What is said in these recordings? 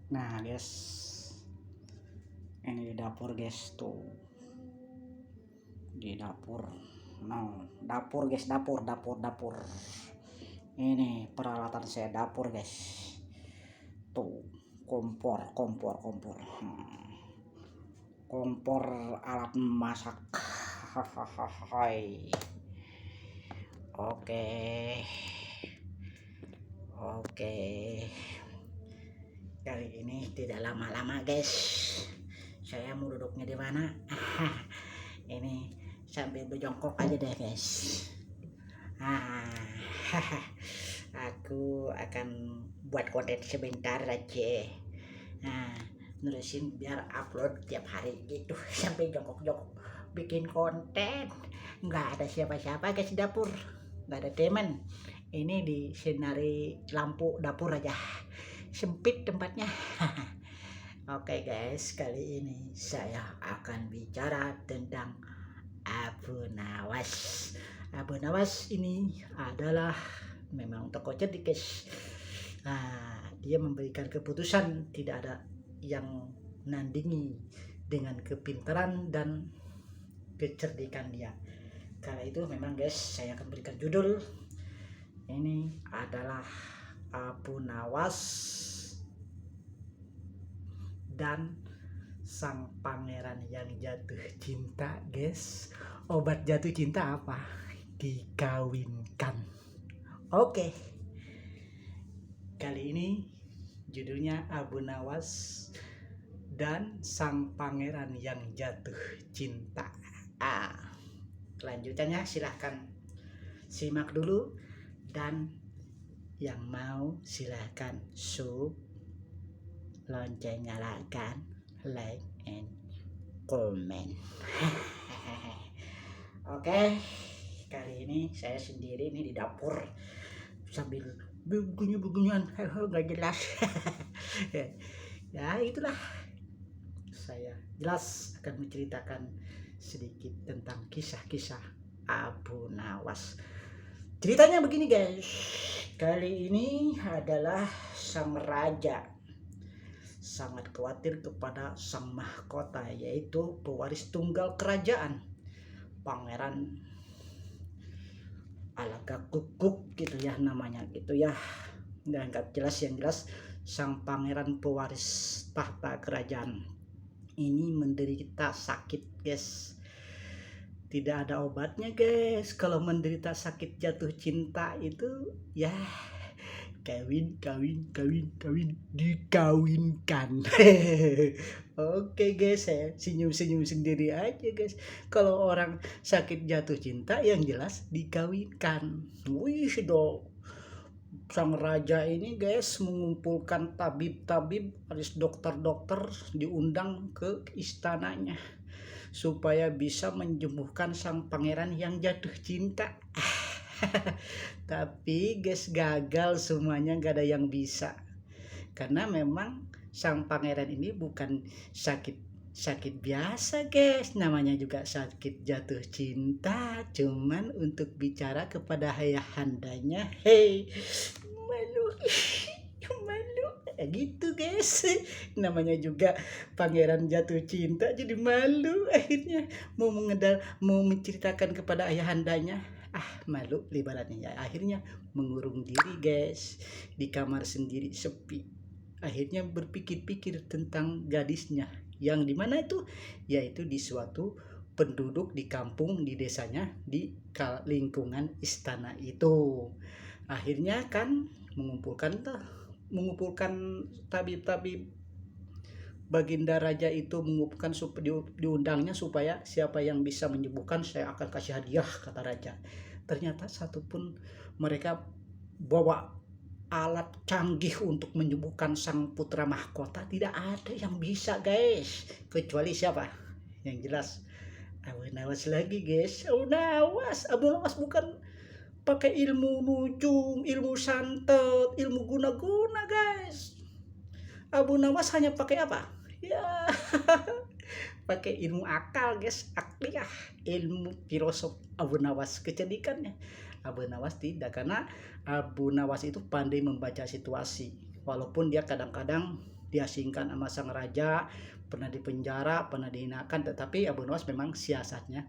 Nah guys, ini di dapur guys, tuh di dapur. No, dapur guys, dapur. Ini peralatan saya dapur guys. Tuh, kompor. Kompor alat masak. Hai. Oke. Oke. Kali ini tidak lama-lama guys. Saya mau duduknya di mana? Ini sambil berjongkok aja deh guys. Aku akan buat konten sebentar aja. Nah, nulisin biar upload tiap hari gitu sampai jongkok-jongkok bikin konten. Nggak ada siapa-siapa guys di dapur, nggak ada teman. Ini di sinari lampu dapur aja, sempit tempatnya. Oke guys, kali ini saya akan bicara tentang Abu Nawas. Abu Nawas ini adalah memang tokoh cerdik guys. Nah, dia memberikan keputusan, tidak ada yang nandingi dengan kepintaran dan kecerdikan dia. Karena itu memang guys, saya akan berikan judul ini adalah Abu Nawas dan sang pangeran yang jatuh cinta guys. Obat jatuh cinta apa? Dikawinkan. Oke. Kali ini judulnya Abu Nawas dan sang pangeran yang jatuh cinta. Kelanjutannya silahkan simak dulu, dan yang mau silahkan lonceng nyalakan, like and comment. Oke, kali ini saya sendiri nih di dapur sambil bunyi-bunyian nggak jelas. Ya itulah, saya jelas akan menceritakan sedikit tentang kisah-kisah Abu Nawas. Ceritanya begini guys, kali ini adalah sang raja sangat khawatir kepada sang mahkota, yaitu pewaris tunggal kerajaan, Pangeran Alagakukuk gitu ya namanya gitu ya. Dan nggak jelas, yang jelas sang pangeran pewaris tahta kerajaan ini menderita sakit guys. Tidak ada obatnya guys. Kalau menderita sakit jatuh cinta itu ya kawin dikawinkan. Oke guys, saya senyum sendiri aja guys. Kalau orang sakit jatuh cinta yang jelas dikawinkan. Wih dong, sang raja ini guys mengumpulkan tabib harus dokter diundang ke istananya supaya bisa menyembuhkan sang pangeran yang jatuh cinta. Tapi guys, gagal semuanya, gak ada yang bisa. Karena memang sang pangeran ini bukan sakit biasa guys, namanya juga sakit jatuh cinta. Cuman untuk bicara kepada ayahandanya, hey, malu. Gitu guys, namanya juga pangeran jatuh cinta jadi malu. Akhirnya mau menceritakan kepada ayahandanya, malu ibaratnya ya. Akhirnya mengurung diri guys di kamar sendiri sepi. Akhirnya berpikir-pikir tentang gadisnya yang dimana itu, yaitu di suatu penduduk di kampung di desanya di lingkungan istana itu. Akhirnya kan mengumpulkan tabib Baginda Raja itu, mengumpulkan diundangnya supaya siapa yang bisa menyembuhkan saya akan kasih hadiah, kata raja. Ternyata satupun mereka bawa alat canggih untuk menyembuhkan sang putra mahkota, tidak ada yang bisa guys, kecuali siapa? Yang jelas Abu Nawas lagi guys. Abu Nawas bukan pakai ilmu nujum, ilmu santet, ilmu guna-guna guys. Abu Nawas hanya pakai apa? Ya, pakai ilmu akal guys, akliyah, ilmu filosof Abu Nawas. Kecerdikannya Abu Nawas tidak, karena Abu Nawas itu pandai membaca situasi. Walaupun dia kadang-kadang diasingkan sama sang raja, pernah dipenjara, pernah dihinakan, tetapi Abu Nawas memang siasatnya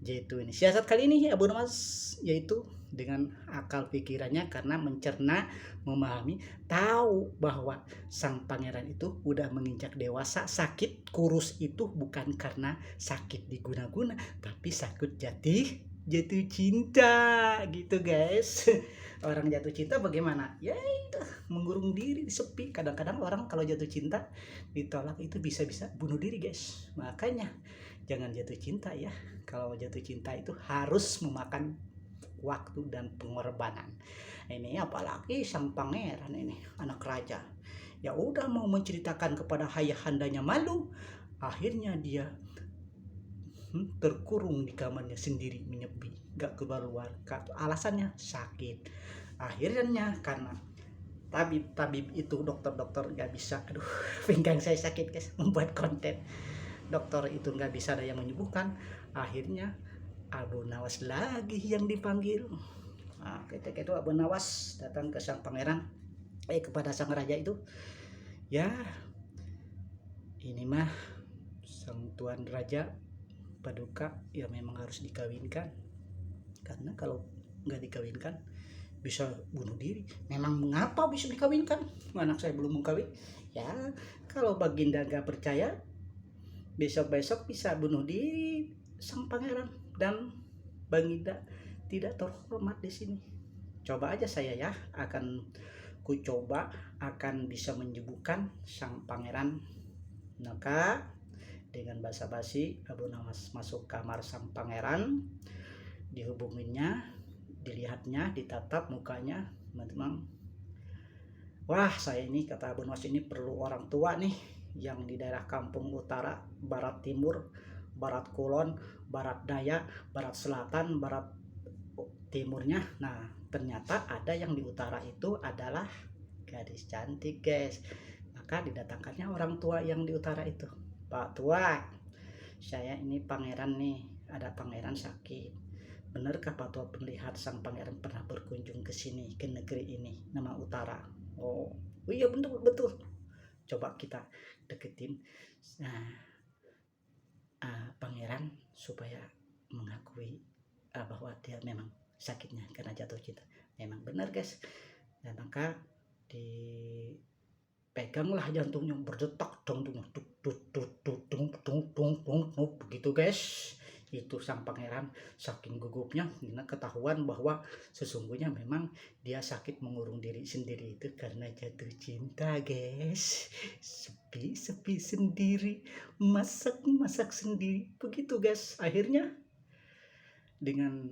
yaitu ini. Siasat kali ini Abu Nawas yaitu dengan akal pikirannya, karena mencerna, memahami, tahu bahwa sang pangeran itu udah menginjak dewasa. Sakit kurus itu bukan karena sakit diguna-guna, tapi sakit jatuh cinta gitu guys. Orang jatuh cinta bagaimana? Ya itu mengurung diri di sepi. Kadang-kadang orang kalau jatuh cinta ditolak itu bisa-bisa bunuh diri guys. Makanya jangan jatuh cinta ya. Kalau jatuh cinta itu harus memakan waktu dan pengorbanan. Ini apalagi sang pangeran ini anak raja. Ya udah mau menceritakan kepada ayahandanya malu. Akhirnya dia terkurung di kamarnya sendiri menyepi, gak keluar. Alasannya sakit. Akhirnya karena tabib itu, dokter gak bisa, aduh pinggang saya sakit guys membuat konten. Dokter itu gak bisa ada yang menyembuhkan. Akhirnya Abu Nawas lagi yang dipanggil. Nah, ketika itu Abu Nawas datang ke sang pangeran, kepada sang raja itu, ya ini mah sang tuan raja Paduka ya memang harus dikawinkan, karena kalau nggak dikawinkan bisa bunuh diri. Memang mengapa bisa dikawinkan? Anak saya belum mengkawin. Ya kalau Baginda nggak percaya, besok-besok bisa bunuh diri sang pangeran dan Baginda tidak terhormat di sini. Coba aja saya ya, akan ku coba akan bisa menyembuhkan sang pangeran. Maka dengan basa-basi Abu Nawas masuk kamar sang pangeran, dihubunginya, dilihatnya, ditatap mukanya. Memang wah, saya ini, kata Abu Nawas, ini perlu orang tua nih yang di daerah kampung utara, barat timur, barat kulon, barat daya, barat selatan, barat timurnya. Nah ternyata ada yang di utara itu adalah gadis cantik guys. Maka didatangkannya orang tua yang di utara itu. Pak tua, saya ini pangeran nih, ada pangeran sakit. Benarkah Pak tua melihat sang pangeran pernah berkunjung ke sini, ke negeri ini, nama utara? Oh iya betul. Coba kita deketin pangeran supaya mengakui bahwa dia memang sakitnya karena jatuh cinta. Memang benar guys. Dan maka dipeganglah jantungnya, berdetak jantungnya, begitu guys. Itu sang pangeran saking gugupnya ketahuan bahwa sesungguhnya memang dia sakit mengurung diri sendiri itu karena jatuh cinta guys. Sepi sendiri, masak sendiri, begitu guys. Akhirnya dengan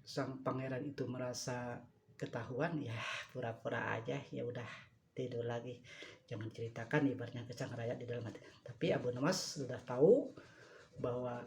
sang pangeran itu merasa ketahuan, ya pura-pura aja, ya udah tidur lagi, jangan ceritakan ibaratnya ke sang raja di dalam hati. Tapi Abu Nawas sudah tahu bahwa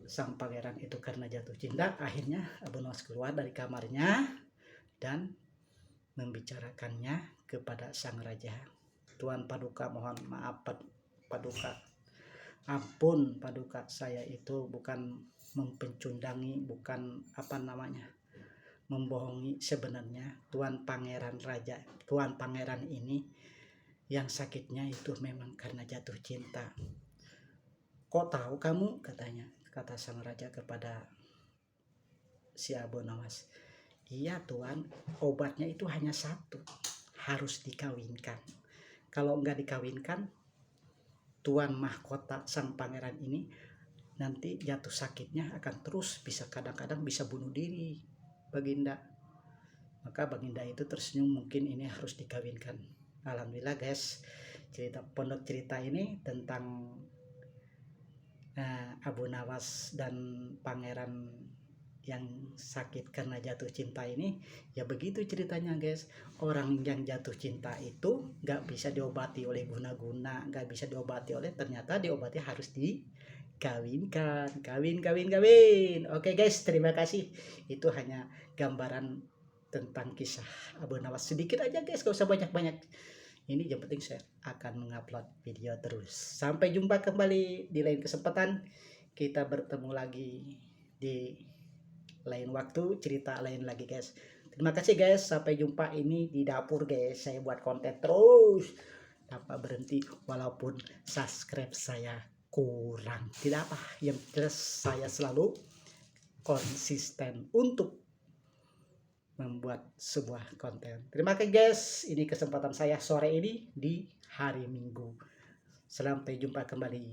sang pangeran itu karena jatuh cinta. Akhirnya Abu Nawas keluar dari kamarnya dan membicarakannya kepada sang raja. Tuan Paduka, mohon maaf Paduka, ampun Paduka, saya itu bukan mempencundangi, bukan membohongi. Sebenarnya Tuan Pangeran ini yang sakitnya itu memang karena jatuh cinta. Kok tahu kamu? Katanya, kata sang raja kepada si Abu Nawas. Iya Tuan, obatnya itu hanya satu, harus dikawinkan. Kalau nggak dikawinkan, Tuan mahkota sang pangeran ini nanti jatuh sakitnya akan terus, bisa kadang-kadang bisa bunuh diri Baginda. Maka Baginda itu tersenyum, mungkin ini harus dikawinkan. Alhamdulillah guys, pondok cerita ini tentang Abu Nawas dan pangeran yang sakit karena jatuh cinta ini. Ya begitu ceritanya guys. Orang yang jatuh cinta itu gak bisa diobati oleh guna-guna, gak bisa diobati oleh, ternyata diobati harus dikawinkan. Kawin. Oke guys, terima kasih. Itu hanya gambaran tentang kisah Abu Nawas, sedikit aja guys, gak usah banyak-banyak. Ini yang penting saya akan mengupload video terus. Sampai jumpa kembali di lain kesempatan. Kita bertemu lagi di lain waktu, cerita lain lagi guys. Terima kasih guys, sampai jumpa. Ini di dapur guys, saya buat konten terus. tanpa berhenti walaupun subscribe saya kurang. Tidak apa, yang jelas saya selalu konsisten untuk membuat sebuah konten. Terima kasih guys, ini kesempatan saya sore ini di hari Minggu. Sampai jumpa kembali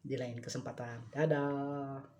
di lain kesempatan. Dadah.